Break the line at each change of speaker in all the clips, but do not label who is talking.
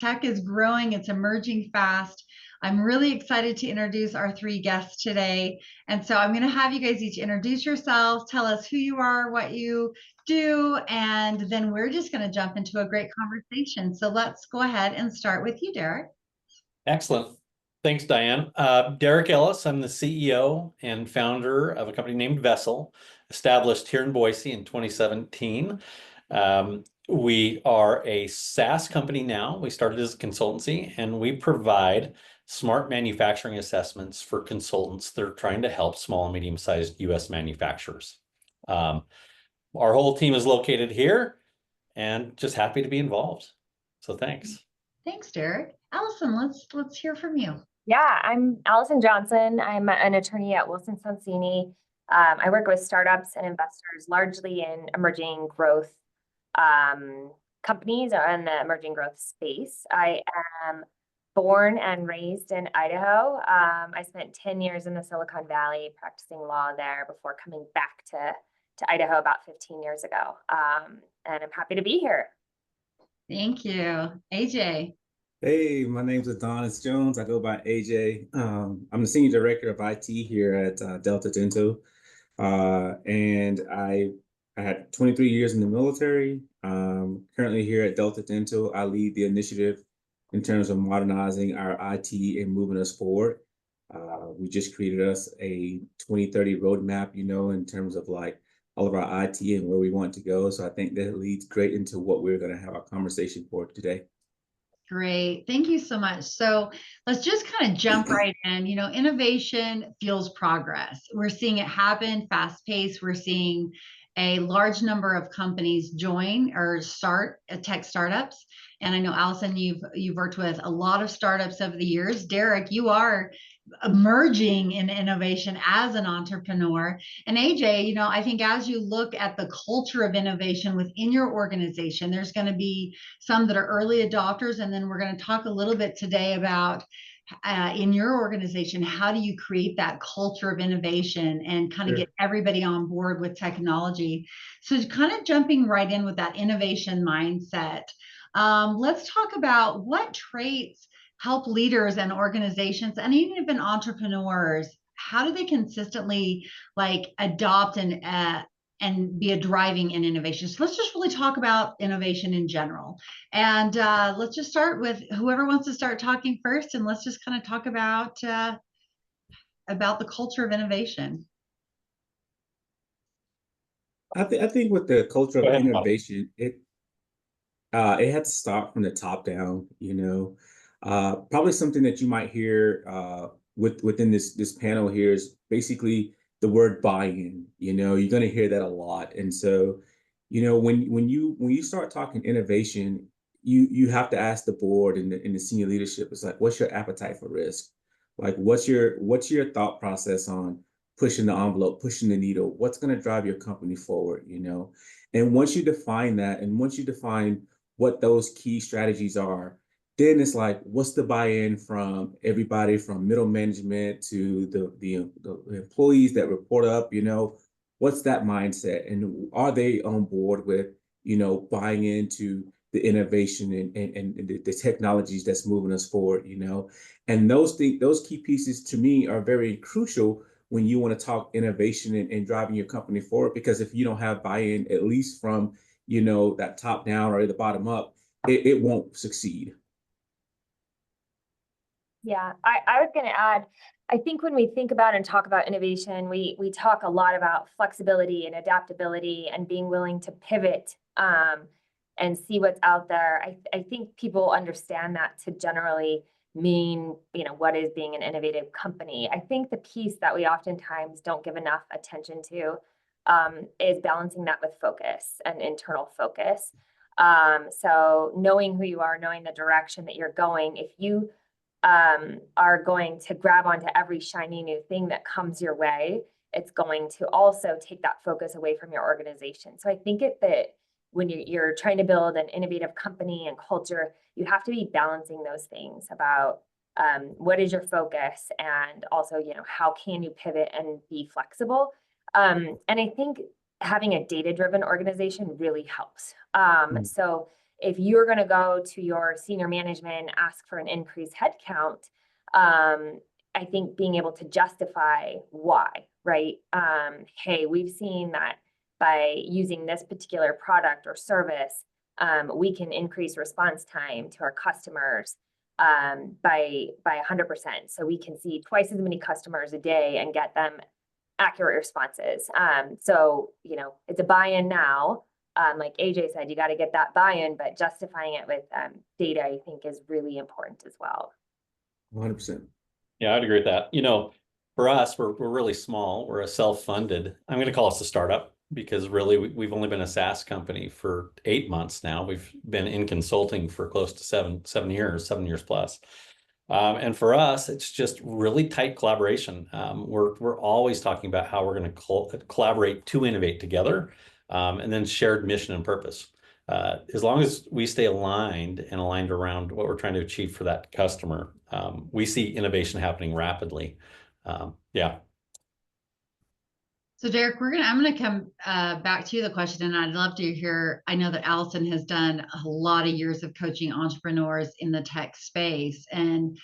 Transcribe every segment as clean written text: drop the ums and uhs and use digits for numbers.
Tech is growing, it's emerging fast. I'm really excited to introduce our three guests today. And so I'm going to have you guys each introduce yourselves, tell us who you are, what you do, and then we're just going to jump into a great conversation. So let's go ahead and start with you, Derik.
Excellent. Thanks, Diane. Derik Ellis, I'm the CEO and founder of a company named Vessel, established here in Boise in 2017. We are a SaaS company now. We started as a consultancy, and we provide smart manufacturing assessments for consultants that are trying to help small and medium-sized U.S. manufacturers. Our whole team is located here, and just happy to be involved. So thanks.
Thanks, Derik. Alison, let's hear from you.
Yeah, I'm Alison Johnson. I'm an attorney at Wilson Sonsini. I work with startups and investors largely in emerging growth companies or in the emerging growth space. I am born and raised in Idaho. I spent 10 years in the Silicon Valley practicing law there before coming back to Idaho about 15 years ago. And I'm happy to be here.
Thank you. AJ.
Hey, my name's Adonis Jones. I go by AJ. I'm the Senior Director of IT here at Delta Dental. And I had 23 years in the military. Currently here at Delta Dental, I lead the initiative in terms of modernizing our IT and moving us forward. We just created us a 2030 roadmap, in terms of like all of our IT and where we want to go. So I think that leads great into what we're going to have our conversation for today.
Great. Thank you so much. So let's just kind of jump right in. Innovation fuels progress. We're seeing it happen fast paced. We're seeing a large number of companies join or start tech startups. And I know, Alison, you've worked with a lot of startups over the years. Derik, you are emerging in innovation as an entrepreneur. And AJ, I think as you look at the culture of innovation within your organization, there's going to be some that are early adopters. And then we're going to talk a little bit today about in your organization, how do you create that culture of innovation and kind of get everybody on board with technology? So kind of jumping right in with that innovation mindset. Let's talk about what traits help leaders and organizations and even entrepreneurs, how do they consistently adopt and be a driving in innovation? So let's just really talk about innovation in general. And let's just start with whoever wants to start talking first, and let's just kind of talk about the culture of innovation.
I think with the culture of innovation, it had to start from the top down, Probably something that you might hear within this panel here is basically the word buy-in. You're going to hear that a lot. And so, when you start talking innovation, you have to ask the board and the senior leadership. It's like, what's your appetite for risk? Like, what's your thought process on pushing the envelope, pushing the needle? What's going to drive your company forward? And once you define that, and once you define what those key strategies are, then it's like, what's the buy-in from everybody, from middle management to the employees that report up? What's that mindset, and are they on board with buying into the innovation and the technologies that's moving us forward? And those key pieces to me are very crucial when you want to talk innovation and driving your company forward, because if you don't have buy-in, at least from that top down or the bottom up, it won't succeed.
Yeah, I was going to add, I think when we think about and talk about innovation, we talk a lot about flexibility and adaptability and being willing to pivot and see what's out there. I think people understand that to generally mean, what is being an innovative company. I think the piece that we oftentimes don't give enough attention to is balancing that with focus and internal focus. So knowing who you are, knowing the direction that you're going, if you are going to grab onto every shiny new thing that comes your way, it's going to also take that focus away from your organization. So I think that when you're trying to build an innovative company and culture, you have to be balancing those things about what is your focus, and also, how can you pivot and be flexible? And I think having a data-driven organization really helps. So if you're going to go to your senior management and ask for an increased headcount, I think being able to justify why, right? Hey, we've seen that by using this particular product or service, we can increase response time to our customers by 100%. So we can see twice as many customers a day and get them accurate responses. So, you know, it's a buy-in now. Like AJ said, you got to get that buy-in, but justifying it with data, I think, is really important as well.
100%.
Yeah, I'd agree with that. You know, for us, we're really small. We're a self-funded. I'm going to call us a startup because really we've only been a SaaS company for 8 months now. We've been in consulting for close to seven years plus. And for us, it's just really tight collaboration. We're always talking about how we're going to collaborate to innovate together, and then shared mission and purpose. As long as we stay aligned around what we're trying to achieve for that customer, we see innovation happening rapidly. Yeah.
So Derik, I'm gonna come back to you the question, and I'd love to hear. I know that Alison has done a lot of years of coaching entrepreneurs in the tech space, and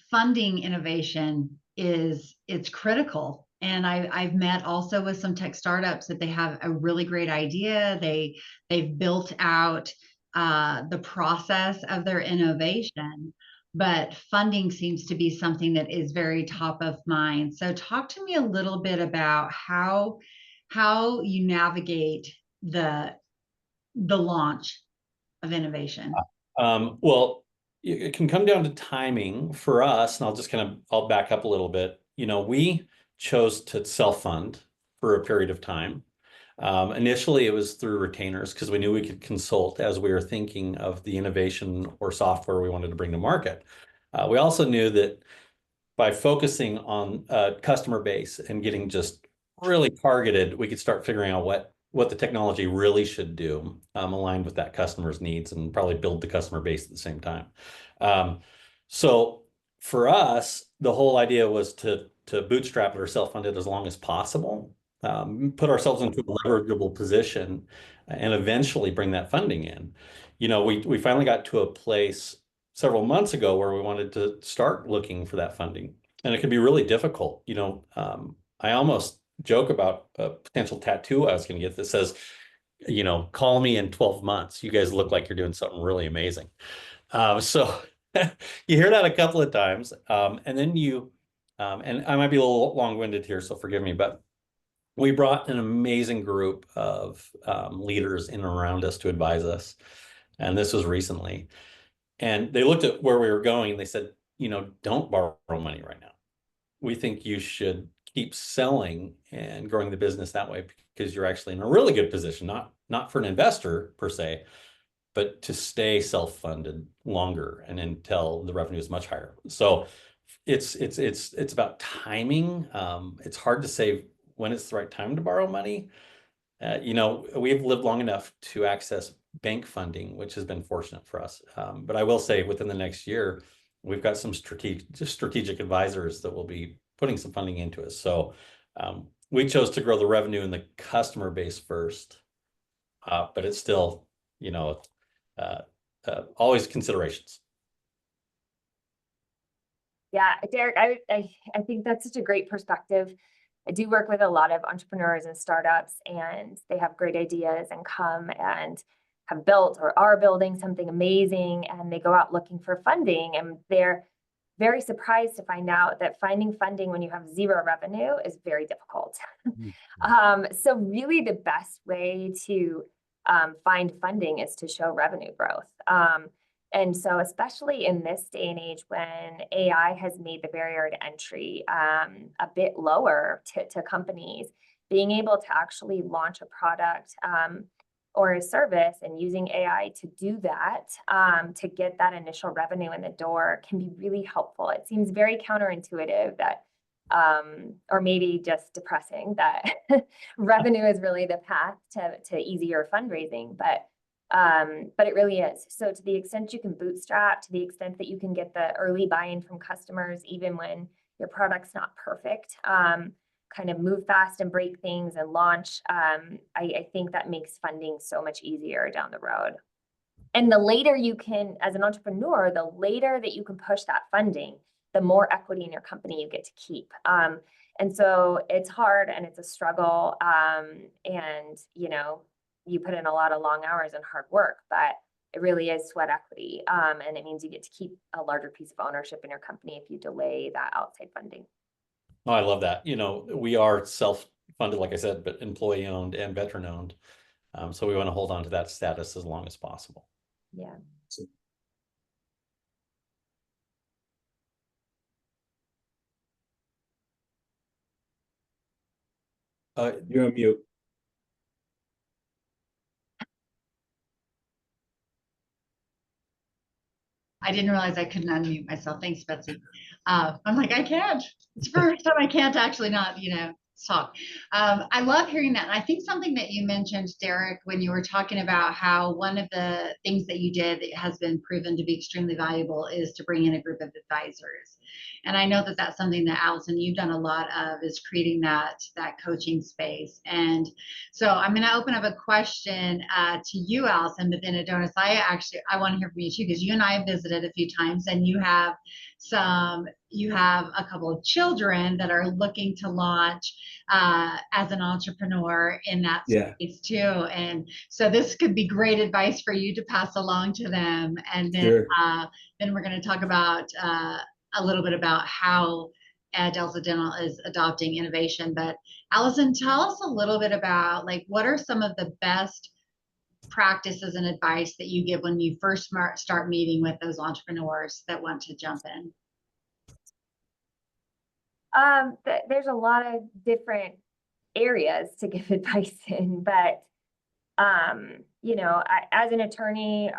funding innovation it's critical. And I've met also with some tech startups that they have a really great idea. They've built out the process of their innovation, but funding seems to be something that is very top of mind. So talk to me a little bit about how you navigate the launch of innovation.
Well, it can come down to timing for us, and I'll back up a little bit. You know, we chose to self-fund for a period of time. Initially, it was through retainers because we knew we could consult as we were thinking of the innovation or software we wanted to bring to market. We also knew that by focusing on a customer base and getting just really targeted, we could start figuring out what the technology really should do, aligned with that customer's needs, and probably build the customer base at the same time. So for us, the whole idea was to bootstrap it or self-fund it as long as possible. Put ourselves into a leverageable position and eventually bring that funding in. You know, we finally got to a place several months ago where we wanted to start looking for that funding, and it could be really difficult. You know, I almost joke about a potential tattoo I was going to get that says, you know, call me in 12 months. You guys look like you're doing something really amazing. So you hear that a couple of times, and then and I might be a little long-winded here, so forgive me, but we brought an amazing group of leaders in and around us to advise us. And this was recently. And they looked at where we were going and they said, you know, don't borrow money right now. We think you should keep selling and growing the business that way because you're actually in a really good position, not for an investor per se, but to stay self-funded longer and until the revenue is much higher. So it's about timing. It's hard to say when it's the right time to borrow money. You know, we've lived long enough to access bank funding, which has been fortunate for us. But I will say within the next year, we've got some strategic advisors that will be putting some funding into us. So we chose to grow the revenue in the customer base first, but it's still, you know, always considerations.
Yeah, Derik, I think that's such a great perspective. I do work with a lot of entrepreneurs and startups, and they have great ideas and come and have built or are building something amazing, and they go out looking for funding, and they're very surprised to find out that finding funding when you have zero revenue is very difficult. So really the best way to find funding is to show revenue growth. And so especially in this day and age when AI has made the barrier to entry a bit lower to companies, being able to actually launch a product or a service and using AI to do that, to get that initial revenue in the door can be really helpful. It seems very counterintuitive that, or maybe just depressing that revenue is really the path to easier fundraising, but it really is. So to the extent you can bootstrap, to the extent that you can get the early buy-in from customers, even when your product's not perfect, kind of move fast and break things and launch, I think that makes funding so much easier down the road. And the later you can, as an entrepreneur, the later that you can push that funding, the more equity in your company you get to keep. And so it's hard and it's a struggle. And, you know, you put in a lot of long hours and hard work, but it really is sweat equity. And it means you get to keep a larger piece of ownership in your company if you delay that outside funding.
Oh, I love that. You know, we are self-funded, like I said, but employee owned and veteran owned. So we want to hold on to that status as long as possible.
Yeah.
You're on mute.
I didn't realize I couldn't unmute myself. Thanks, Betsy. I'm like, I can't. It's the first time I can't actually not, you know, talk. I love hearing that. And I think something that you mentioned, Derik, when you were talking about how one of the things that you did that has been proven to be extremely valuable is to bring in a group of advisors. And I know that that's something that, Alison, you've done a lot of, is creating that coaching space. And so I'm going to open up a question to you, Alison, but then Adonis, I want to hear from you too, because you and I have visited a few times, and you have a couple of children that are looking to launch as an entrepreneur in that space too. And so this could be great advice for you to pass along to them. And then, then we're going to talk about a little bit about how Delta Dental is adopting innovation. But Alison, tell us a little bit about, like, what are some of the best practices and advice that you give when you first start meeting with those entrepreneurs that want to jump in?
There's a lot of different areas to give advice in, but you know, as an attorney,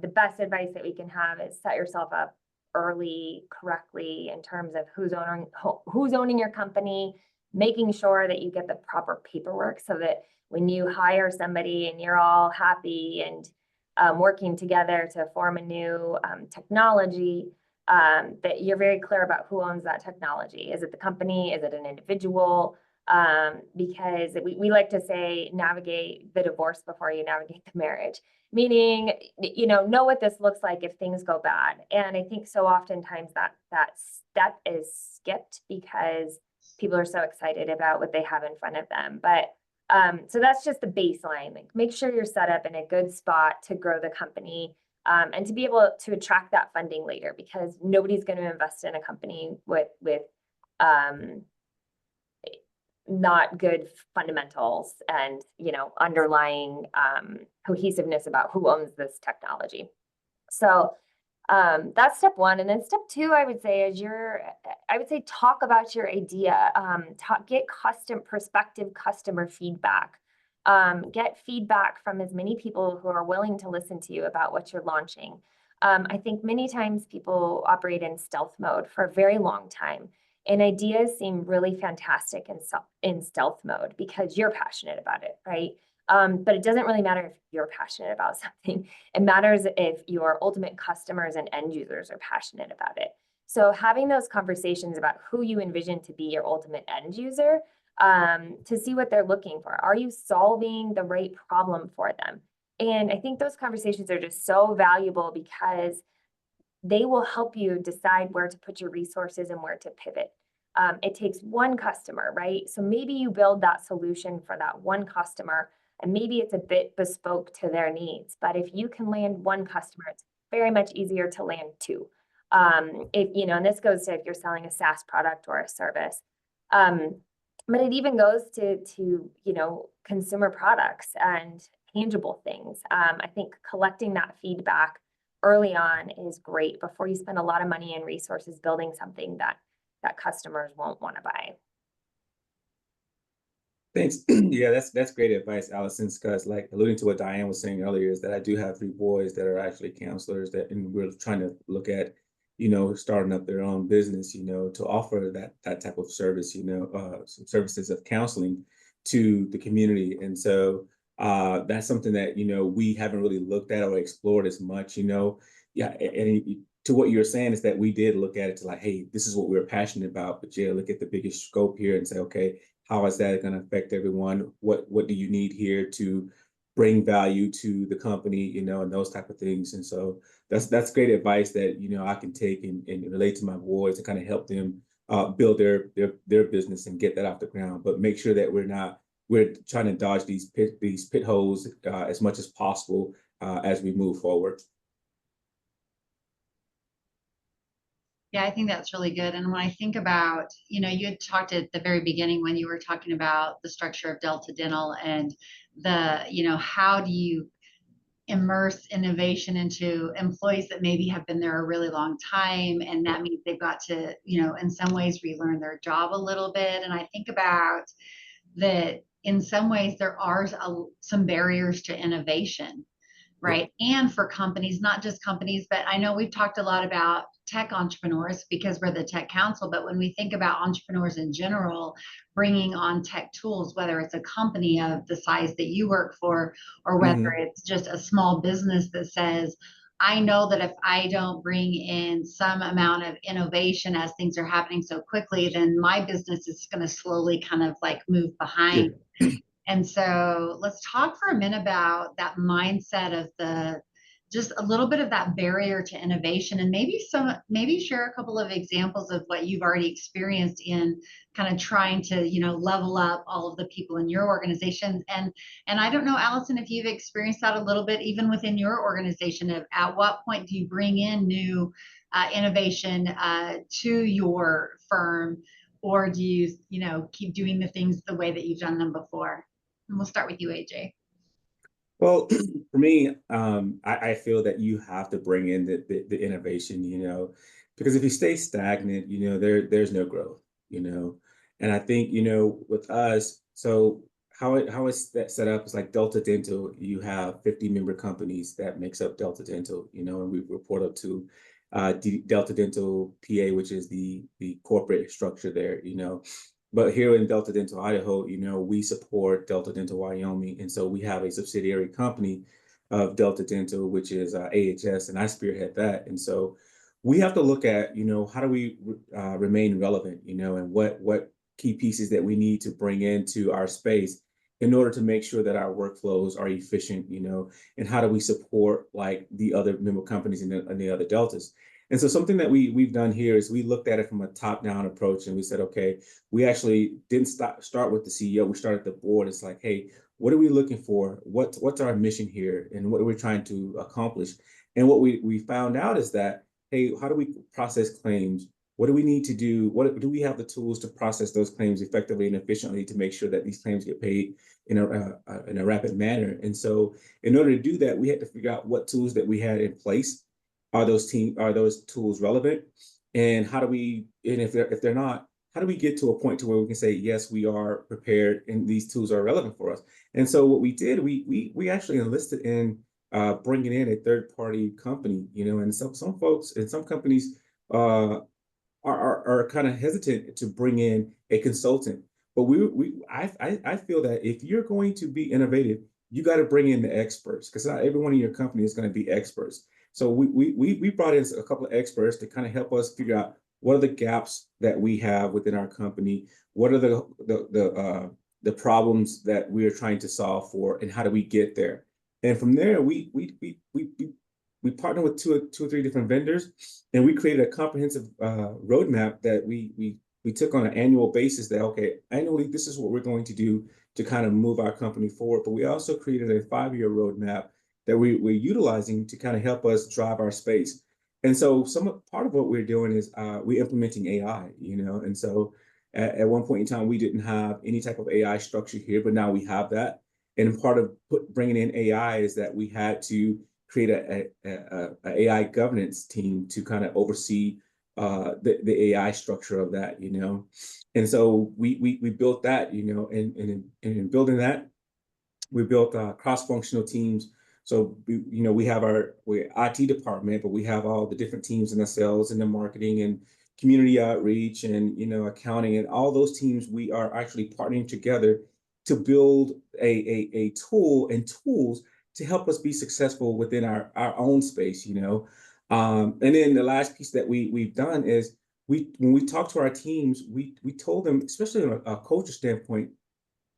the best advice that we can have is set yourself up early correctly in terms of who's owning your company, making sure that you get the proper paperwork so that when you hire somebody and you're all happy and working together to form a new technology, that you're very clear about who owns that technology. Is it the company? Is it an individual? Because we like to say, navigate the divorce before you navigate the marriage, meaning, you know what this looks like if things go bad. And I think so oftentimes that step is skipped because people are so excited about what they have in front of them. But so that's just the baseline. Like, make sure you're set up in a good spot to grow the company, and to be able to attract that funding later, because nobody's going to invest in a company with not good fundamentals and, you know, underlying cohesiveness about who owns this technology. So that's step one. And then step two, I would say, talk about your idea, get prospective customer feedback, get feedback from as many people who are willing to listen to you about what you're launching. I think many times people operate in stealth mode for a very long time. And ideas seem really fantastic in stealth mode because you're passionate about it, right? But it doesn't really matter if you're passionate about something. It matters if your ultimate customers and end users are passionate about it. So having those conversations about who you envision to be your ultimate end user, to see what they're looking for. Are you solving the right problem for them? And I think those conversations are just so valuable because they will help you decide where to put your resources and where to pivot. It takes one customer, right? So maybe you build that solution for that one customer, and maybe it's a bit bespoke to their needs. But if you can land one customer, it's very much easier to land two. And this goes to if you're selling a SaaS product or a service. But it even goes to consumer products and tangible things. I think collecting that feedback early on is great before you spend a lot of money and resources building something that customers won't want to buy.
Thanks. Yeah, that's great advice, Alison, because, like, alluding to what Diane was saying earlier, is that I do have 3 boys that are actually counselors and we're trying to look at, starting up their own business, to offer that type of service, some services of counseling to the community. And so that's something that, we haven't really looked at or explored as much, Yeah, and to what you're saying is that we did look at it to like, hey, this is what we're passionate about, but yeah, look at the biggest scope here and say, okay, how is that going to affect everyone? What do you need here to bring value to the company, you know, and those type of things. And so that's great advice that, you know, I can take and relate to my boys to kind of help them build their business and get that off the ground, but make sure that we're trying to dodge these pit holes as much as possible as we move forward.
Yeah, I think that's really good. And when I think about, you know, you had talked at the very beginning when you were talking about the structure of Delta Dental and the, you know, how do you immerse innovation into employees that maybe have been there a really long time, and that means they've got to, you know, in some ways relearn their job a little bit. And I think about that in some ways there are some barriers to innovation, right? And for companies, not just companies, but I know we've talked a lot about tech entrepreneurs because we're the Tech Council, but when we think about entrepreneurs in general, bringing on tech tools, whether it's a company of the size that you work for, or whether it's just a small business that says, I know that if I don't bring in some amount of innovation as things are happening so quickly, then my business is going to slowly kind of like move behind. And so let's talk for a minute about that mindset of just a little bit of that barrier to innovation, and maybe share a couple of examples of what you've already experienced in kind of trying to, you know, level up all of the people in your organization. And I don't know, Alison, if you've experienced that a little bit, even within your organization, of at what point do you bring in new innovation to your firm, or do you, you know, keep doing the things the way that you've done them before? And we'll start with you, AJ.
Well, for me, I feel that you have to bring in the innovation, you know, because if you stay stagnant, you know, there's no growth, you know. And I think, you know, with us, so how it's set up is like Delta Dental, you have 50-member companies that makes up Delta Dental, you know, and we report up to Delta Dental PA, which is the corporate structure there, you know. But here in Delta Dental, Idaho, you know, we support Delta Dental Wyoming. And so we have a subsidiary company of Delta Dental, which is AHS, and I spearhead that. And so we have to look at, you know, how do we remain relevant, you know, and what key pieces that we need to bring into our space in order to make sure that our workflows are efficient, you know, and how do we support like the other member companies and the other Deltas. And so something that we've done here is we looked at it from a top-down approach, and we said, okay, we actually didn't start with the CEO. We started the board. It's like, hey, what are we looking for? What's our mission here, and what are we trying to accomplish? And what we found out is that, hey, how do we process claims? What do we need to do? What do we have the tools to process those claims effectively and efficiently to make sure that these claims get paid in a rapid manner? And so, in order to do that, we had to figure out what tools that we had in place. Are those tools relevant? And how do we, and if they're not, how do we get to a point to where we can say, yes, we are prepared and these tools are relevant for us? And so what we did, we actually enlisted in bringing in a third-party company, you know, and some folks and some companies are kind of hesitant to bring in a consultant. But I feel that if you're going to be innovative, you got to bring in the experts, because not everyone in your company is going to be experts. So we brought in a couple of experts to kind of help us figure out what are the gaps that we have within our company, what are the problems that we are trying to solve for, and how do we get there. And from there, we partnered with two or three different vendors, and we created a comprehensive roadmap that we took on an annual basis. That okay, annually this is what we're going to do to kind of move our company forward. But we also created a 5-year roadmap that we're utilizing to kind of help us drive our space. And so part of what we're doing is we're implementing AI, you know, and so at one point in time, we didn't have any type of AI structure here, but now we have that. And part of bringing in AI is that we had to create a AI governance team to kind of oversee the AI structure of that, you know. And so we built that, you know, and in building that, we built cross-functional teams. So, you know, we have our IT department, but we have all the different teams in the sales and the marketing and community outreach and, you know, accounting, and all those teams, we are actually partnering together to build a tool and tools to help us be successful within our own space, you know. And then the last piece that we've done is when we talk to our teams, we told them, especially on a culture standpoint,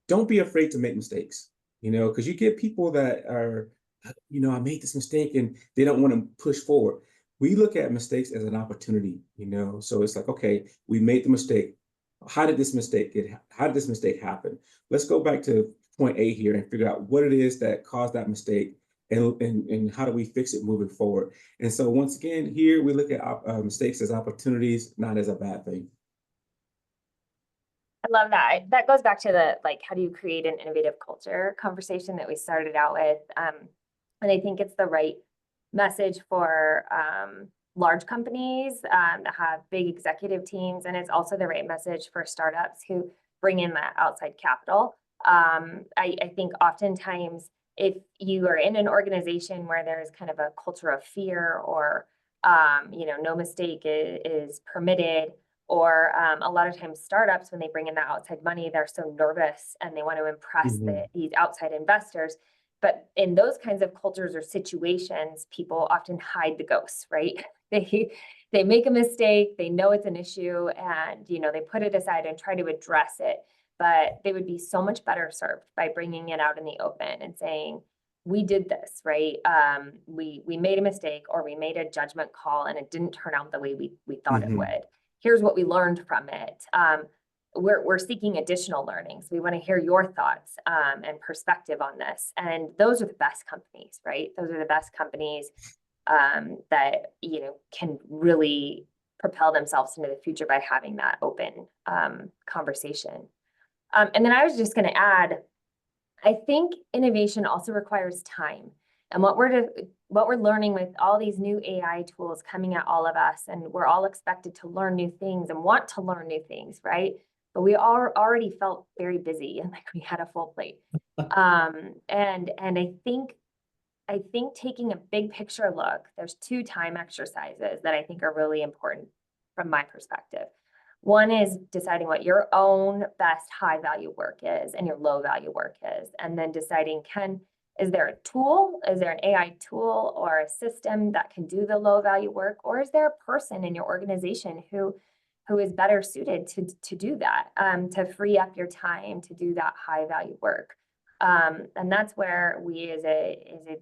don't be afraid to make mistakes, because you get people that are, I made this mistake and they don't want to push forward. We look at mistakes as an opportunity, so it's like, okay, we made the mistake. How did this mistake happen? Let's go back to point A here and figure out what it is that caused that mistake, and how do we fix it moving forward. And so once again, here we look at mistakes as opportunities, not as a bad thing.
I love that. That goes back to the, like, how do you create an innovative culture conversation that we started out with. And I think it's the right message for large companies that have big executive teams. And it's also the right message for startups who bring in that outside capital. I think oftentimes if you are in an organization where there's kind of a culture of fear, or, no mistake is permitted, or a lot of times startups, when they bring in that outside money, they're so nervous and they want to impress these outside investors. But in those kinds of cultures or situations, people often hide the ghosts, right? They make a mistake, they know it's an issue, and they put it aside and try to address it. But they would be so much better served by bringing it out in the open and saying, we did this, right? We made a mistake, or we made a judgment call and it didn't turn out the way we thought it would. Here's what we learned from it. We're seeking additional learnings. We want to hear your thoughts and perspective on this. And those are the best companies, right? Those are the best companies that, can really propel themselves into the future by having that open conversation. And then I was just going to add, I think innovation also requires time. And what we're learning with all these new AI tools coming at all of us, and we're all expected to learn new things and want to learn new things, right? But we all already felt very busy and like we had a full plate. And I think taking a big picture look, there's 2 time exercises that I think are really important from my perspective. One is deciding what your own best high value work is and your low value work is, and then deciding, is there a tool? Is there an AI tool or a system that can do the low value work? Or is there a person in your organization who is better suited to do that, to free up your time to do that high value work? And that's where we as an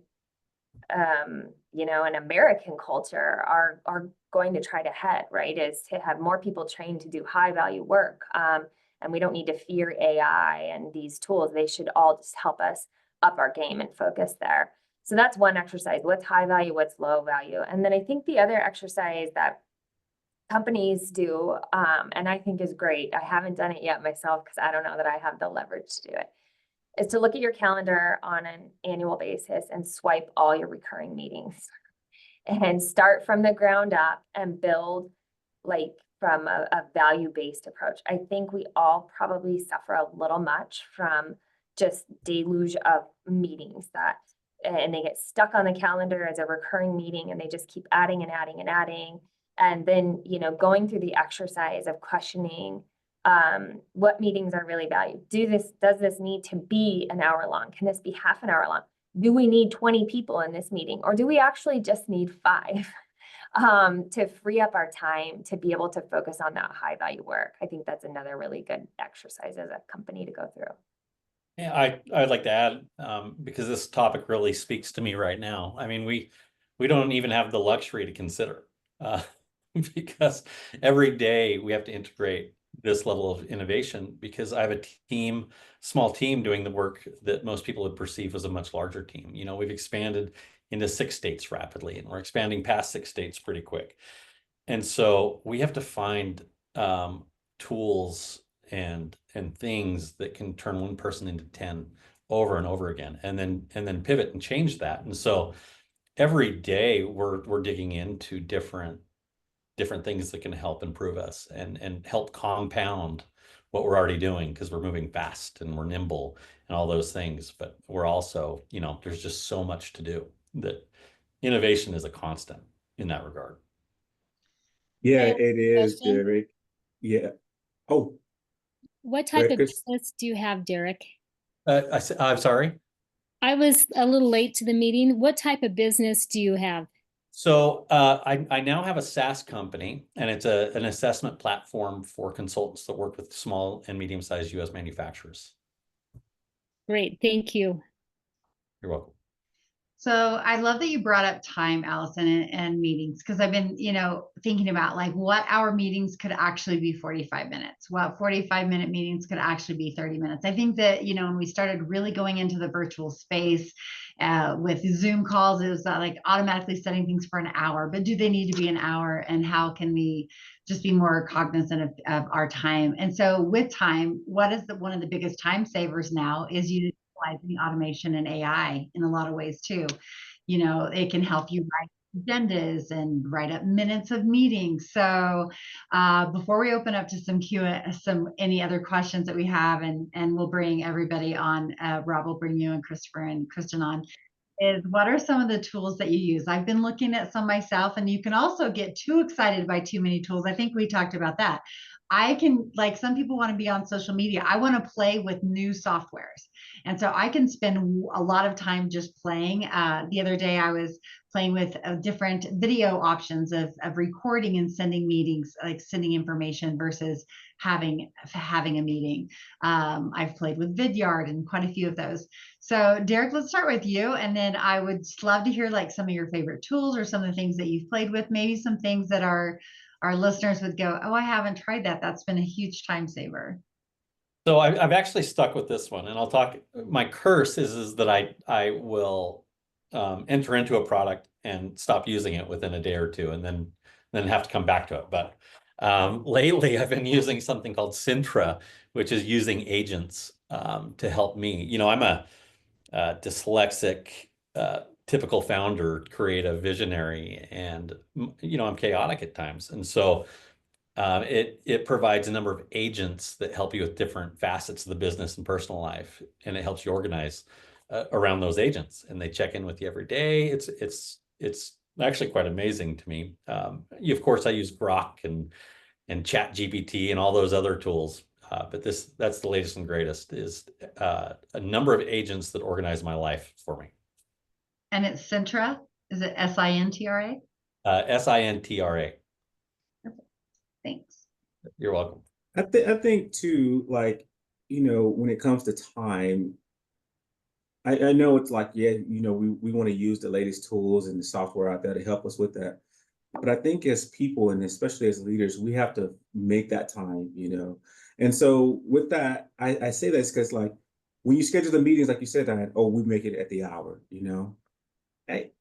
American culture are going to try to head, right? Is to have more people trained to do high value work. And we don't need to fear AI and these tools. They should all just help us up our game and focus there. So that's one exercise. What's high value, what's low value? And then I think the other exercise that companies do, and I think is great, I haven't done it yet myself because I don't know that I have the leverage to do it, is to look at your calendar on an annual basis and swipe all your recurring meetings and start from the ground up and build like from a value-based approach. I think we all probably suffer a little much from just deluge of meetings and they get stuck on the calendar as a recurring meeting and they just keep adding and adding and adding. And then, going through the exercise of questioning what meetings are really valued. Does this need to be an hour long? Can this be half an hour long? Do we need 20 people in this meeting? Or do we actually just need 5 to free up our time to be able to focus on that high value work? I think that's another really good exercise as a company to go through.
Yeah, I'd like to add, because this topic really speaks to me right now. I mean, we don't even have the luxury to consider, because every day we have to integrate this level of innovation, because I have a small team doing the work that most people would perceive as a much larger team. We've expanded into 6 states rapidly, and we're expanding past 6 states pretty quick. And so we have to find tools and things that can turn one person into 10 over and over again, and then pivot and change that. And so every day we're digging into different things that can help improve us and help compound what we're already doing, because we're moving fast and we're nimble and all those things. But we're also, there's just so much to do that innovation is a constant in that regard.
Yeah, it is, Derik. Yeah. Oh.
What type of business do you have, Derik?
I'm sorry?
I was a little late to the meeting. What type of business do you have?
So I now have a SaaS company, and it's an assessment platform for consultants that work with small and medium-sized U.S. manufacturers.
Great, thank you.
You're welcome.
So I love that you brought up time, Alison, and meetings, because I've been, thinking about like what our meetings could actually be 45 minutes, what 45-minute meetings could actually be 30 minutes. I think that, when we started really going into the virtual space with Zoom calls, it was like automatically setting things for an hour, but do they need to be an hour? And how can we just be more cognizant of our time? And so with time, what is one of the biggest time savers now is utilizing automation and AI in a lot of ways too. It can help you write agendas and write up minutes of meetings. So before we open up to any other questions that we have, and we'll bring everybody on, Rob will bring you and Christopher and Kristen on, is what are some of the tools that you use? I've been looking at some myself, and you can also get too excited by too many tools. I think we talked about that. Like some people want to be on social media. I want to play with new softwares. And so I can spend a lot of time just playing. The other day I was playing with different video options of recording and sending meetings, like sending information versus having a meeting. I've played with Vidyard and quite a few of those. So Derik, let's start with you. And then I would love to hear like some of your favorite tools or some of the things that you've played with, maybe some things that our listeners would go, oh, I haven't tried that. That's been a huge time saver.
So I've actually stuck with this one, and I'll talk. My curse is that I will enter into a product and stop using it within a day or two, and then have to come back to it. But lately, I've been using something called Sintra, which is using agents to help me. I'm a dyslexic, typical founder, creative, visionary, and I'm chaotic at times, and so. It provides a number of agents that help you with different facets of the business and personal life, and it helps you organize around those agents. And they check in with you every day. It's actually quite amazing to me. Of course, I use Grok and Chat GPT and all those other tools, but that's the latest and greatest. Is a number of agents that organize my life for me.
And it's Sintra. Is it SINTRA?
SINTRA.
Thanks.
You're welcome.
I think too, like, when it comes to time, I know it's like, yeah, we want to use the latest tools and the software out there to help us with that. But I think as people, and especially as leaders, we have to make that time, And so with that, I say this because like when you schedule the meetings, like you said, Diane, oh, we make it at the hour, Hey,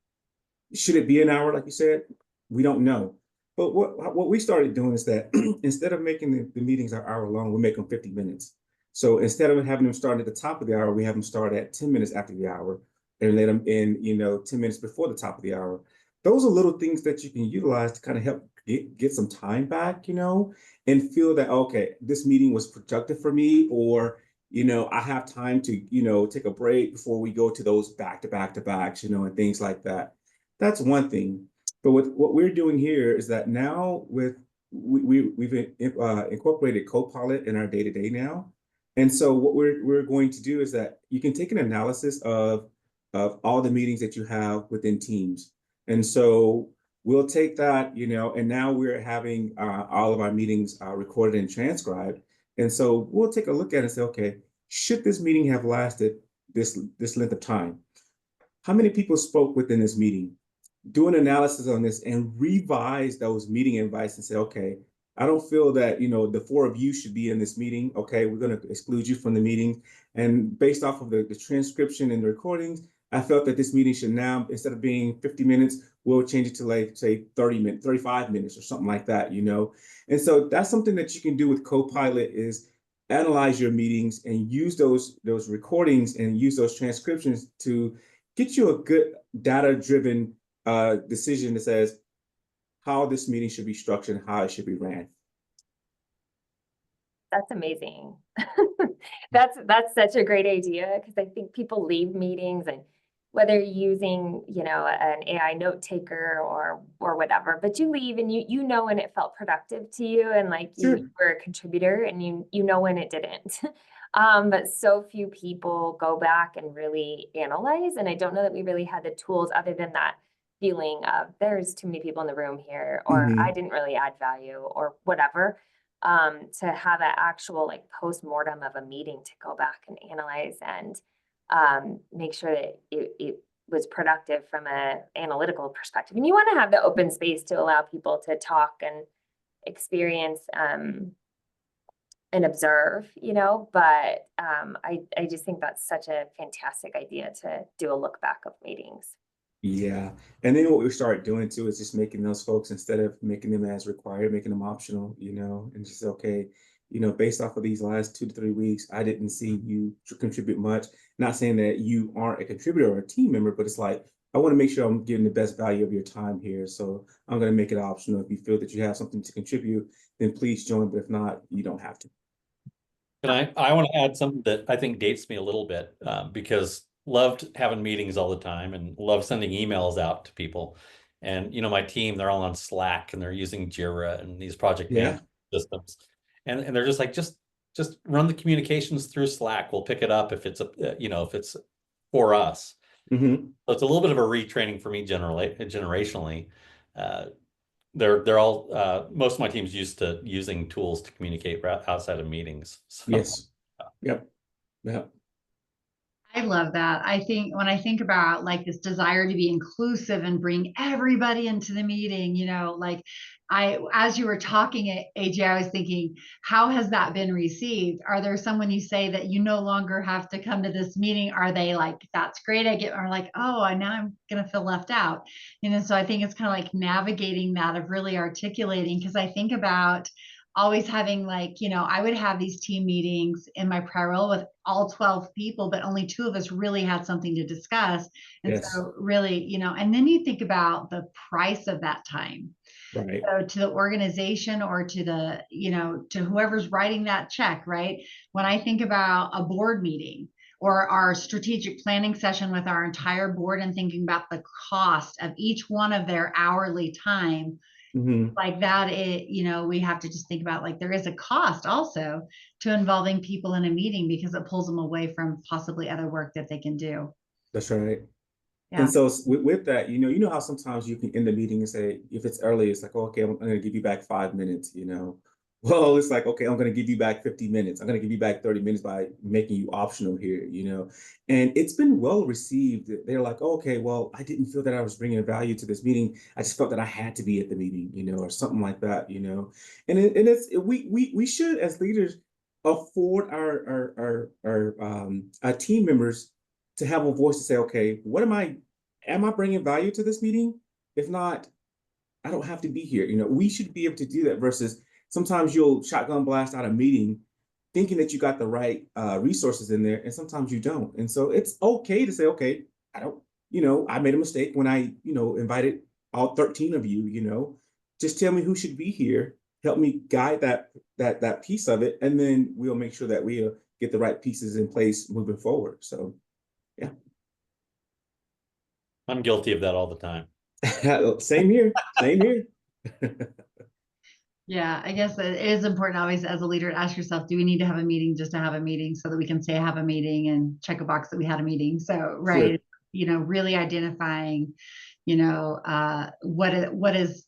should it be an hour, like you said? We don't know. But what we started doing is that instead of making the meetings an hour long, we make them 50 minutes. So instead of having them start at the top of the hour, we have them start at 10 minutes after the hour and let them in, 10 minutes before the top of the hour. Those are little things that you can utilize to kind of help get some time back, and feel that, okay, this meeting was productive for me, or, I have time to, take a break before we go to those back-to-backs, and things like that. That's one thing. But what we're doing here is that now we've incorporated Copilot in our day-to-day now. And so what we're going to do is that you can take an analysis of all the meetings that you have within Teams. And so we'll take that, and now we're having all of our meetings recorded and transcribed. And so we'll take a look at it and say, okay, should this meeting have lasted this length of time? How many people spoke within this meeting? Do an analysis on this and revise those meeting invites and say, okay, I don't feel that, the four of you should be in this meeting. Okay, we're going to exclude you from the meeting. And based off of the transcription and the recordings, I felt that this meeting should now, instead of being 50 minutes, we'll change it to like, say, 30 minutes, 35 minutes or something like that, And so that's something that you can do with Copilot is analyze your meetings and use those recordings and use those transcriptions to get you a good data-driven decision that says how this meeting should be structured and how it should be ran.
That's amazing. That's such a great idea, because I think people leave meetings, and whether you're using, an AI note taker or whatever, but you leave and you know when it felt productive to you, and like
Sure.
you were a contributor, and you know when it didn't. But so few people go back and really analyze, and I don't know that we really had the tools other than that, feeling of there's too many people in the room here, or I didn't really add value, or whatever. To have an actual like post-mortem of a meeting to go back and analyze and make sure that it was productive from an analytical perspective. And you want to have the open space to allow people to talk and experience and observe, but I just think that's such a fantastic idea to do a look back of meetings.
Yeah. And then what we started doing too is just making those folks, instead of making them as required, making them optional, and just, okay, based off of these last 2 to 3 weeks, I didn't see you contribute much. Not saying that you aren't a contributor or a team member, but it's like, I want to make sure I'm getting the best value of your time here. So I'm going to make it optional. If you feel that you have something to contribute, then please join. But if not, you don't have to.
And I want to add something that I think dates me a little bit, because loved having meetings all the time and love sending emails out to people. And, my team, they're all on Slack and they're using Jira and these project management systems. And they're just like, just run the communications through Slack. We'll pick it up if it's, if it's for us. So it's a little bit of a retraining for me generationally. They're all, most of my team's used to using tools to communicate outside of meetings. So.
Yes. Yep.
I love that. I think when I think about like this desire to be inclusive and bring everybody into the meeting, as you were talking, AJ, I was thinking, how has that been received? Are there someone you say that you no longer have to come to this meeting? Are they like, that's great, or like, oh, now I'm going to feel left out? So I think it's kind of like navigating that, of really articulating, because I think about always having I would have these team meetings in my prior role with all 12 people, but only 2 of us really had something to discuss. And so really, and then you think about the price of that time.
Right.
So to the organization or to the, to whoever's writing that check, right? When I think about a board meeting or our strategic planning session with our entire board and thinking about the cost of each one of their hourly time, like that, we have to just think about there is a cost also to involving people in a meeting, because it pulls them away from possibly other work that they can do.
That's right.
Yeah.
And so with that, you know how sometimes you can end the meeting and say, if it's early, it's like, okay, I'm going to give you back 5 minutes, Well, it's like, okay, I'm going to give you back 50 minutes. I'm going to give you back 30 minutes by making you optional here, And it's been well received. They're like, oh, okay, well, I didn't feel that I was bringing value to this meeting. I just felt that I had to be at the meeting, or something like that, And we should, as leaders, afford our team members to have a voice to say, okay, am I bringing value to this meeting? If not, I don't have to be here. We should be able to do that, versus sometimes you'll shotgun blast out a meeting thinking that you got the right resources in there, and sometimes you don't. And so it's okay to say, okay, I made a mistake when I, invited all 13 of you, just tell me who should be here, help me guide that piece of it, and then we'll make sure that we get the right pieces in place moving forward. So, yeah.
I'm guilty of that all the time.
Same here.
Yeah, I guess it is important always as a leader to ask yourself, do we need to have a meeting just to have a meeting so that we can say have a meeting and check a box that we had a meeting? So, right, sure. Really identifying, what is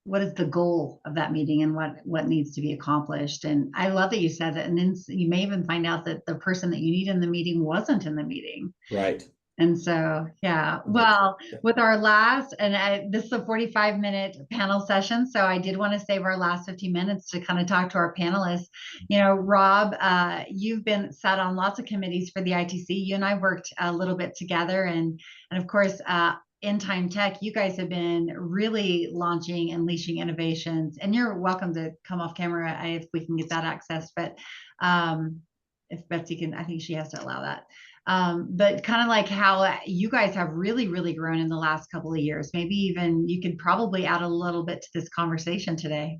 the goal of that meeting and what needs to be accomplished. And I love that you said that. And then you may even find out that the person that you need in the meeting wasn't in the meeting.
Right.
And so, yeah, well, with our last, and this is a 45-minute panel session, so I did want to save our last 15 minutes to kind of talk to our panelists. Rob, you've been sat on lots of committees for the ITC. You and I worked a little bit together, and of course, in Time Tech, you guys have been really launching and unleashing innovations. And you're welcome to come off camera if we can get that access. But if Betsy can, I think she has to allow that. But kind of like how you guys have really, really grown in the last couple of years. Maybe even you could probably add a little bit to this conversation today.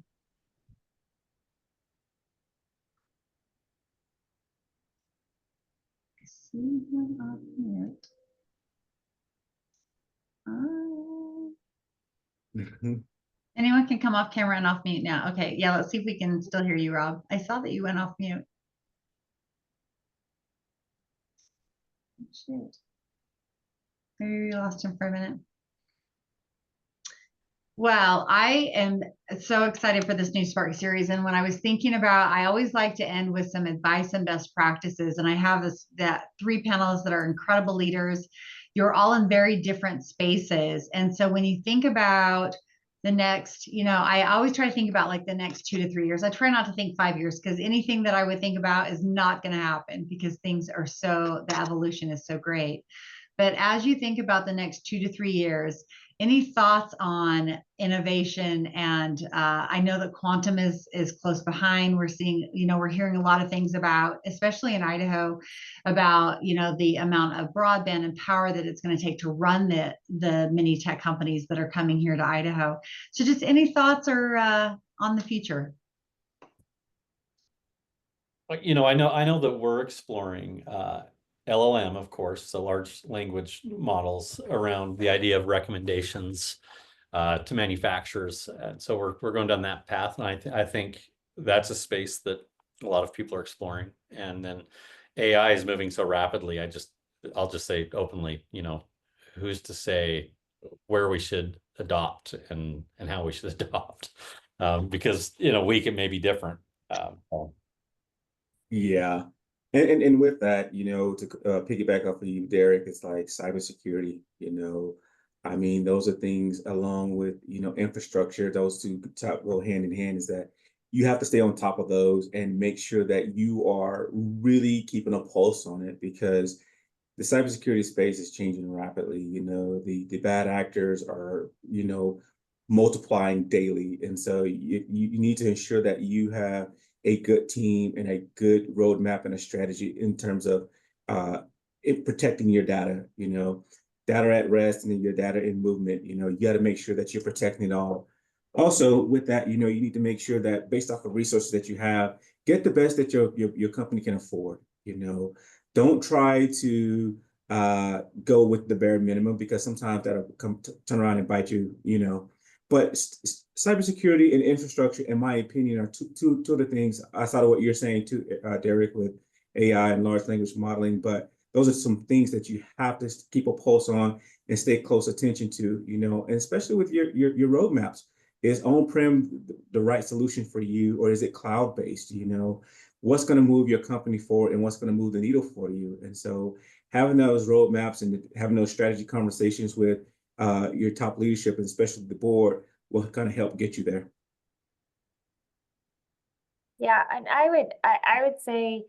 I see him off mute. Anyone can come off camera and off mute now. Okay, yeah, let's see if we can still hear you, Rob. I saw that you went off mute. Shit. Maybe we lost him for a minute. Well, I am so excited for this new Spark series. And when I was thinking about, I always like to end with some advice and best practices. And I have that three panelists that are incredible leaders. You're all in very different spaces. And so when you think about the next, I always try to think about like the next 2 to 3 years. I try not to think 5 years because anything that I would think about is not going to happen because the evolution is so great. But as you think about the next 2 to 3 years, any thoughts on innovation? And I know that quantum is close behind. We're seeing, we're hearing a lot of things about, especially in Idaho, about the amount of broadband and power that it's going to take to run the mini tech companies that are coming here to Idaho. So, just any thoughts or on the future?
I know that we're exploring LLM, of course, so large language models around the idea of recommendations to manufacturers. And so we're going down that path. And I think that's a space that a lot of people are exploring. And then AI is moving so rapidly. I'll just say openly, who's to say where we should adopt and how we should adopt? Because in a week it may be different.
Yeah. And with that, to piggyback off of you, Derik, it's like cybersecurity, I mean, those are things along with, infrastructure, those two go hand in hand, is that you have to stay on top of those and make sure that you are really keeping a pulse on it, because the cybersecurity space is changing rapidly. The bad actors are, multiplying daily. And so you need to ensure that you have a good team and a good roadmap and a strategy in terms of protecting your data, data at rest and then your data in movement. You got to make sure that you're protecting it all. Also, with that, you need to make sure that based off of resources that you have, get the best that your company can afford. Don't try to go with the bare minimum, because sometimes that'll turn around and bite you. But cybersecurity and infrastructure, in my opinion, are two of the things outside of what you're saying too, Derik, with AI and large language modeling. But those are some things that you have to keep a pulse on and stay close attention to, and especially with your roadmaps. Is on-prem the right solution for you, or is it cloud-based? What's going to move your company forward and what's going to move the needle for you? And so having those roadmaps and having those strategy conversations with your top leadership, and especially the board, will kind of help get you there.
Yeah, and I would say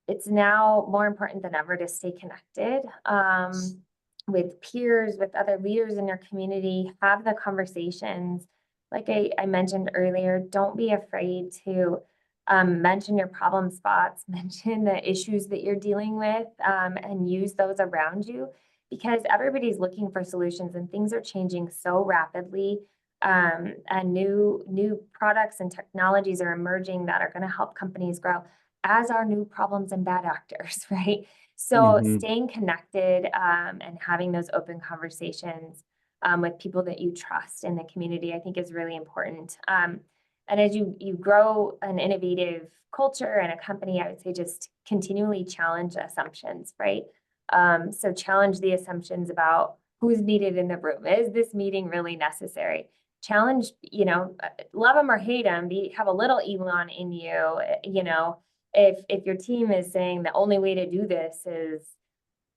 it's now more important than ever to stay connected with peers, with other leaders in your community. Have the conversations. Like I mentioned earlier, don't be afraid to mention your problem spots, mention the issues that you're dealing with, and use those around you, because everybody's looking for solutions and things are changing so rapidly. And new products and technologies are emerging that are going to help companies grow, as are new problems and bad actors, right? So staying connected and having those open conversations with people that you trust in the community, I think, is really important. And as you grow an innovative culture and a company, I would say just continually challenge assumptions, right? So challenge the assumptions about who's needed in the room. Is this meeting really necessary? Challenge, love them or hate them, have a little Elon in you, if your team is saying the only way to do this is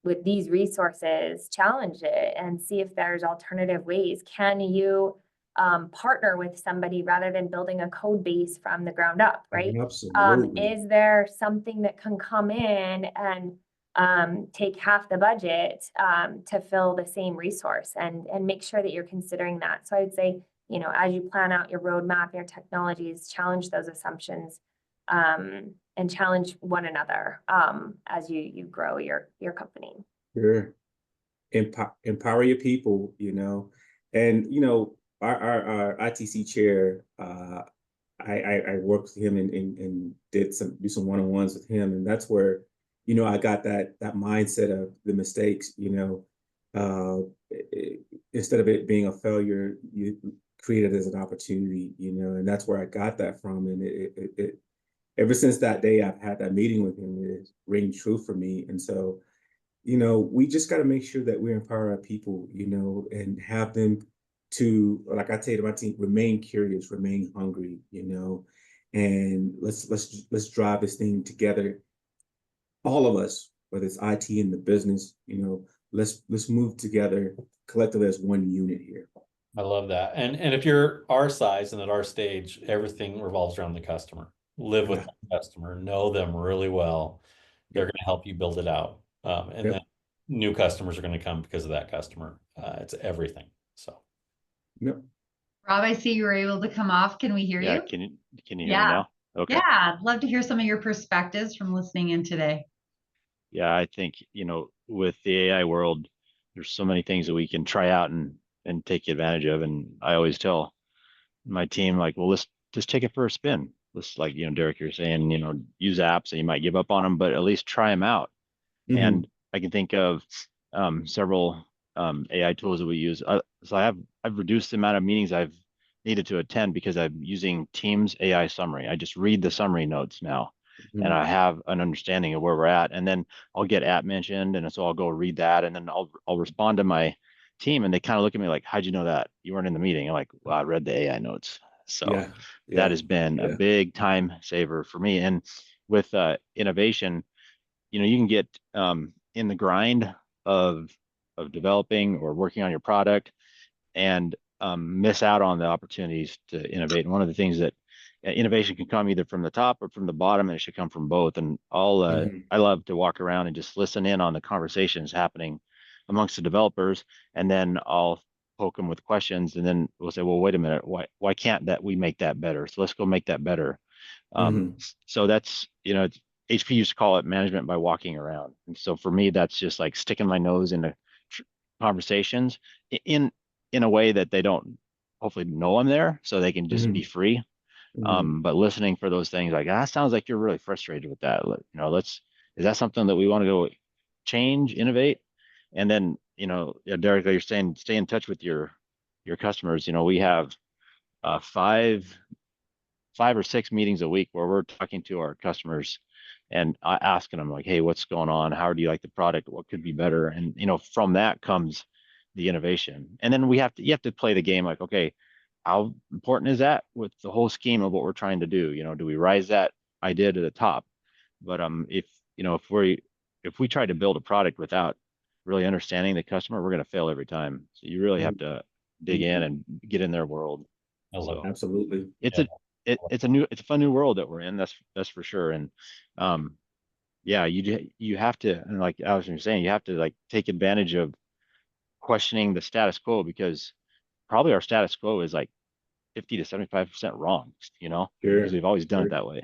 with these resources, challenge it and see if there's alternative ways. Can you partner with somebody rather than building a code base from the ground up, right?
Absolutely.
Is there something that can come in and take half the budget to fill the same resource, and make sure that you're considering that? So I would say, as you plan out your roadmap, your technologies, challenge those assumptions and challenge one another as you grow your company.
Sure. Empower your people, and our ITC chair, I worked with him and do some one-on-ones with him, and that's where I got that mindset of the mistakes. Instead of it being a failure, you create it as an opportunity. And that's where I got that from, and it ever since that day I've had that meeting with him, it ring true for me. And so we just got to make sure that we empower our people, and have them to, like I say to my team, remain curious, remain hungry, and let's drive this thing together. All of us, whether it's IT in the business, let's move together collectively as one unit here.
I love that. And if you're our size and at our stage, everything revolves around the customer. Live with the customer, know them really well. They're going to help you build it out. And then new customers are going to come because of that customer. It's everything. So.
Yep.
Rob, I see you were able to come off. Can we hear you?
Can you hear me now? Okay.
Yeah, I'd love to hear some of your perspectives from listening in today.
Yeah, I think, with the AI world, there's so many things that we can try out and take advantage of. And I always tell my team, like, well, let's just take it for a spin. Let's, like, Derik, you're saying, use apps and you might give up on them, but at least try them out. Mm-hmm. And I can think of several AI tools that we use. So I've reduced the amount of meetings I've needed to attend because I'm using Teams AI summary. I just read the summary notes now. Mm-hmm. And I have an understanding of where we're at. And then I'll get app mentioned, and so I'll go read that, and then I'll respond to my team, and they kind of look at me like, "How'd you know that? You weren't in the meeting." I'm like, "Well, I read the AI notes." So that has been a big time saver for me. And with innovation, you can get in the grind of developing or working on your product and miss out on the opportunities to innovate. And one of the things that innovation can come either from the top or from the bottom, and it should come from both. And I love to walk around and just listen in on the conversations happening amongst the developers, and then I'll poke them with questions, and then we'll say, well, wait a minute, why can't we make that better? So let's go make that better. So that's, HP used to call it management by walking around. And so for me, that's just like sticking my nose into conversations in a way that they don't hopefully know I'm there, so they can just be free. But listening for those things, like, that sounds like you're really frustrated with that. Is that something that we want to go change, innovate? And then, Derik, you're saying, stay in touch with your customers. We have 5 or 6 meetings a week where we're talking to our customers and asking them, like, hey, what's going on? How do you like the product? What could be better? And, from that comes the innovation. And then you have to play the game, like, okay, how important is that with the whole scheme of what we're trying to do? Do we rise that idea to the top? But if we try to build a product without really understanding the customer, we're going to fail every time. So you really have to dig in and get in their world. So
absolutely.
It's a fun new world that we're in. That's for sure. And you have to, and like Alison was saying, you have to, like, take advantage of questioning the status quo, because probably our status quo is like 50 to 75% wrong, because we've always done it that way.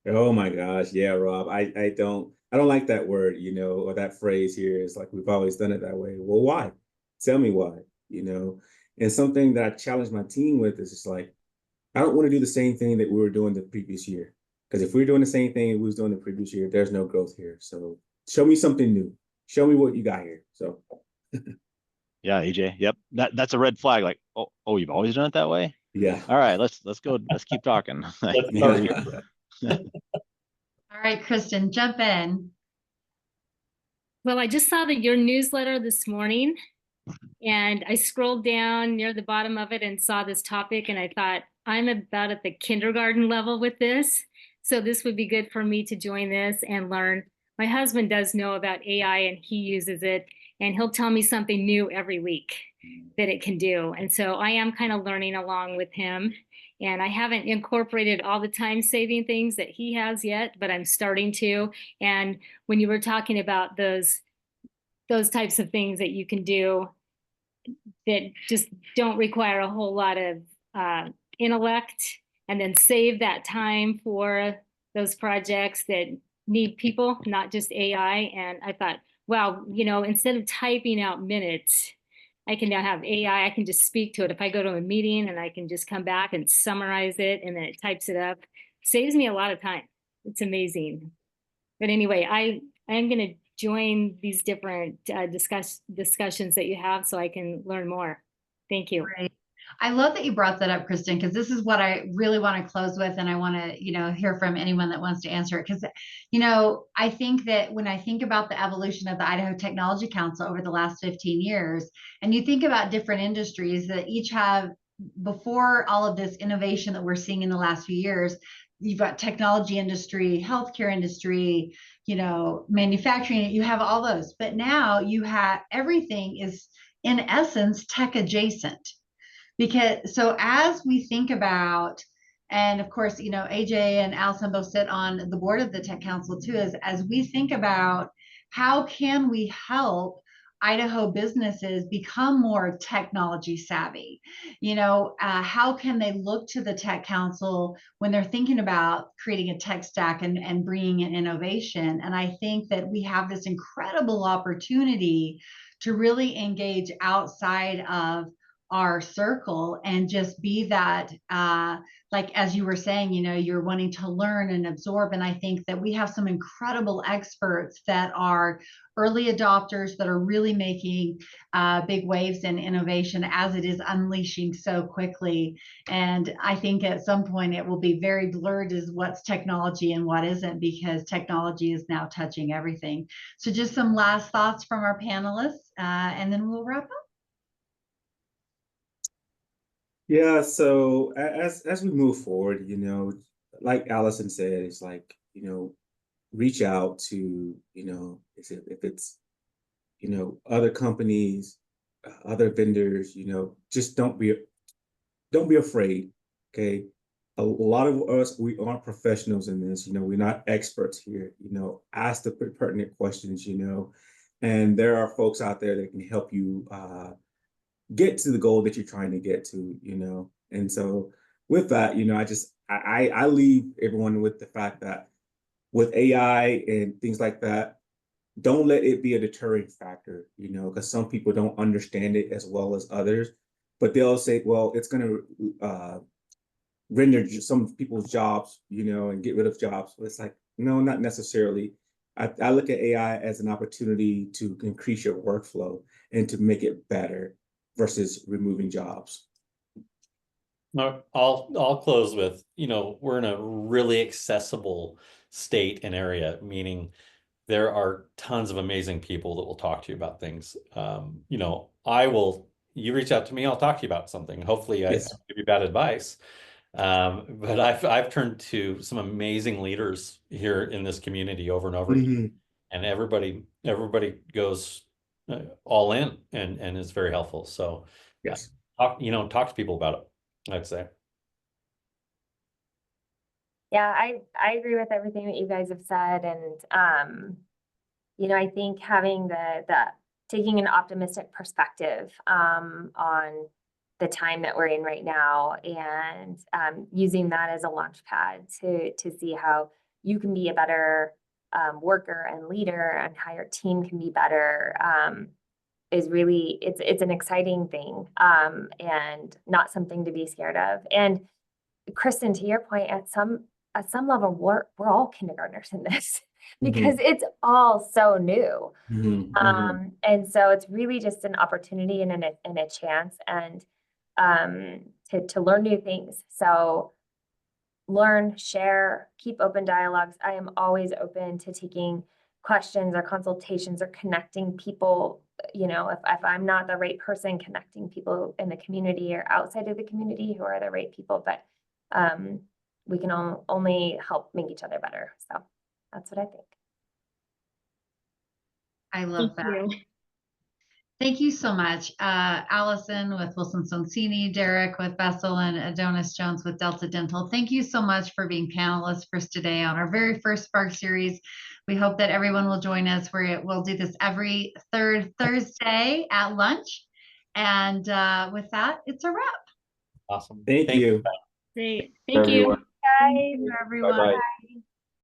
Oh my gosh. Yeah, Rob. I don't like that word, or that phrase here. It's like, we've always done it that way. Well, why? Tell me why, And something that I challenge my team with is just like, I don't want to do the same thing that we were doing the previous year. Because if we're doing the same thing we was doing the previous year, there's no growth here. So show me something new. Show me what you got here. So
yeah, EJ. Yep. That's a red flag. Like, oh, you've always done it that way?
Yeah.
All right, let's go. Let's keep talking.
All right, Kristen, jump in.
Well, I just saw your newsletter this morning, and I scrolled down near the bottom of it and saw this topic, and I thought, I'm about at the kindergarten level with this, so this would be good for me to join this and learn. My husband does know about AI, and he uses it, and he'll tell me something new every week that it can do. And so I am kind of learning along with him. And I haven't incorporated all the time-saving things that he has yet, but I'm starting to. And when you were talking about those types of things that you can do that just don't require a whole lot of intellect, and then save that time for those projects that need people, not just AI. And I thought, wow, instead of typing out minutes, I can now have AI. I can just speak to it. If I go to a meeting, and I can just come back and summarize it, and then it types it up. Saves me a lot of time. It's amazing. But anyway, I am going to join these different discussions that you have, so I can learn more. Thank you.
Great. I love that you brought that up, Kristen, because this is what I really want to close with. And I want to, hear from anyone that wants to answer it. Because, I think that when I think about the evolution of the Idaho Technology Council over the last 15 years, and you think about different industries that each have, before all of this innovation that we're seeing in the last few years, you've got technology industry, healthcare industry, manufacturing, you have all those. But now you have everything is in essence tech adjacent. Because so as we think about, and of course, AJ and Alison both sit on the board of the Tech Council too, as we think about how can we help Idaho businesses become more technology savvy? How can they look to the Tech Council when they're thinking about creating a tech stack and bringing in innovation? And I think that we have this incredible opportunity to really engage outside of our circle and just be that, like, as you were saying, you're wanting to learn and absorb. And I think that we have some incredible experts that are early adopters that are really making big waves in innovation as it is unleashing so quickly. And I think at some point it will be very blurred as what's technology and what isn't, because technology is now touching everything. So just some last thoughts from our panelists, and then we'll wrap up.
Yeah, so as we move forward, like Alison said, it's like, reach out to, if it's, other companies, other vendors, just don't be afraid. Okay. A lot of us, we aren't professionals in this, we're not experts here, ask the pertinent questions, and there are folks out there that can help you, get to the goal that you're trying to get to, and so with that, I leave everyone with the fact that with AI and things like that, don't let it be a deterring factor, because some people don't understand it as well as others, but they'll say, well, it's going to render some people's jobs, and get rid of jobs. But it's like, no, not necessarily. I look at AI as an opportunity to increase your workflow and to make it better versus removing jobs.
No, I'll close with, we're in a really accessible state and area, meaning there are tons of amazing people that will talk to you about things. You reach out to me, I'll talk to you about something. Hopefully
Yes.
I give you bad advice. But I've turned to some amazing leaders here in this community over and over again, and everybody goes all in and is very helpful. So
yes,
talk to people about it, I'd say.
Yeah, I agree with everything that you guys have said. And, I think having taking an optimistic perspective on the time that we're in right now, and using that as a launch pad to see how you can be a better worker and leader, and how your team can be better, is really, it's an exciting thing, and not something to be scared of. And Kristen, to your point, at some level, we're all kindergartners in this because it's all so new. And so it's really just an opportunity and a chance, and to learn new things. So learn, share, keep open dialogues. I am always open to taking questions or consultations or connecting people. If I'm not the right person, connecting people in the community or outside of the community who are the right people. But we can only help make each other better. So that's what I think.
I love that. Thank you so much. Alison with Wilson Sonsini, Derik with Vessel, and Adonis Jones with Delta Dental. Thank you so much for being panelists for us today on our very first Spark series. We hope that everyone will join us. We'll do this every third Thursday at lunch. And with that, it's a wrap.
Awesome.
Thank you.
Great. Thank you.
Guys,
everyone.
Bye-bye.
Bye.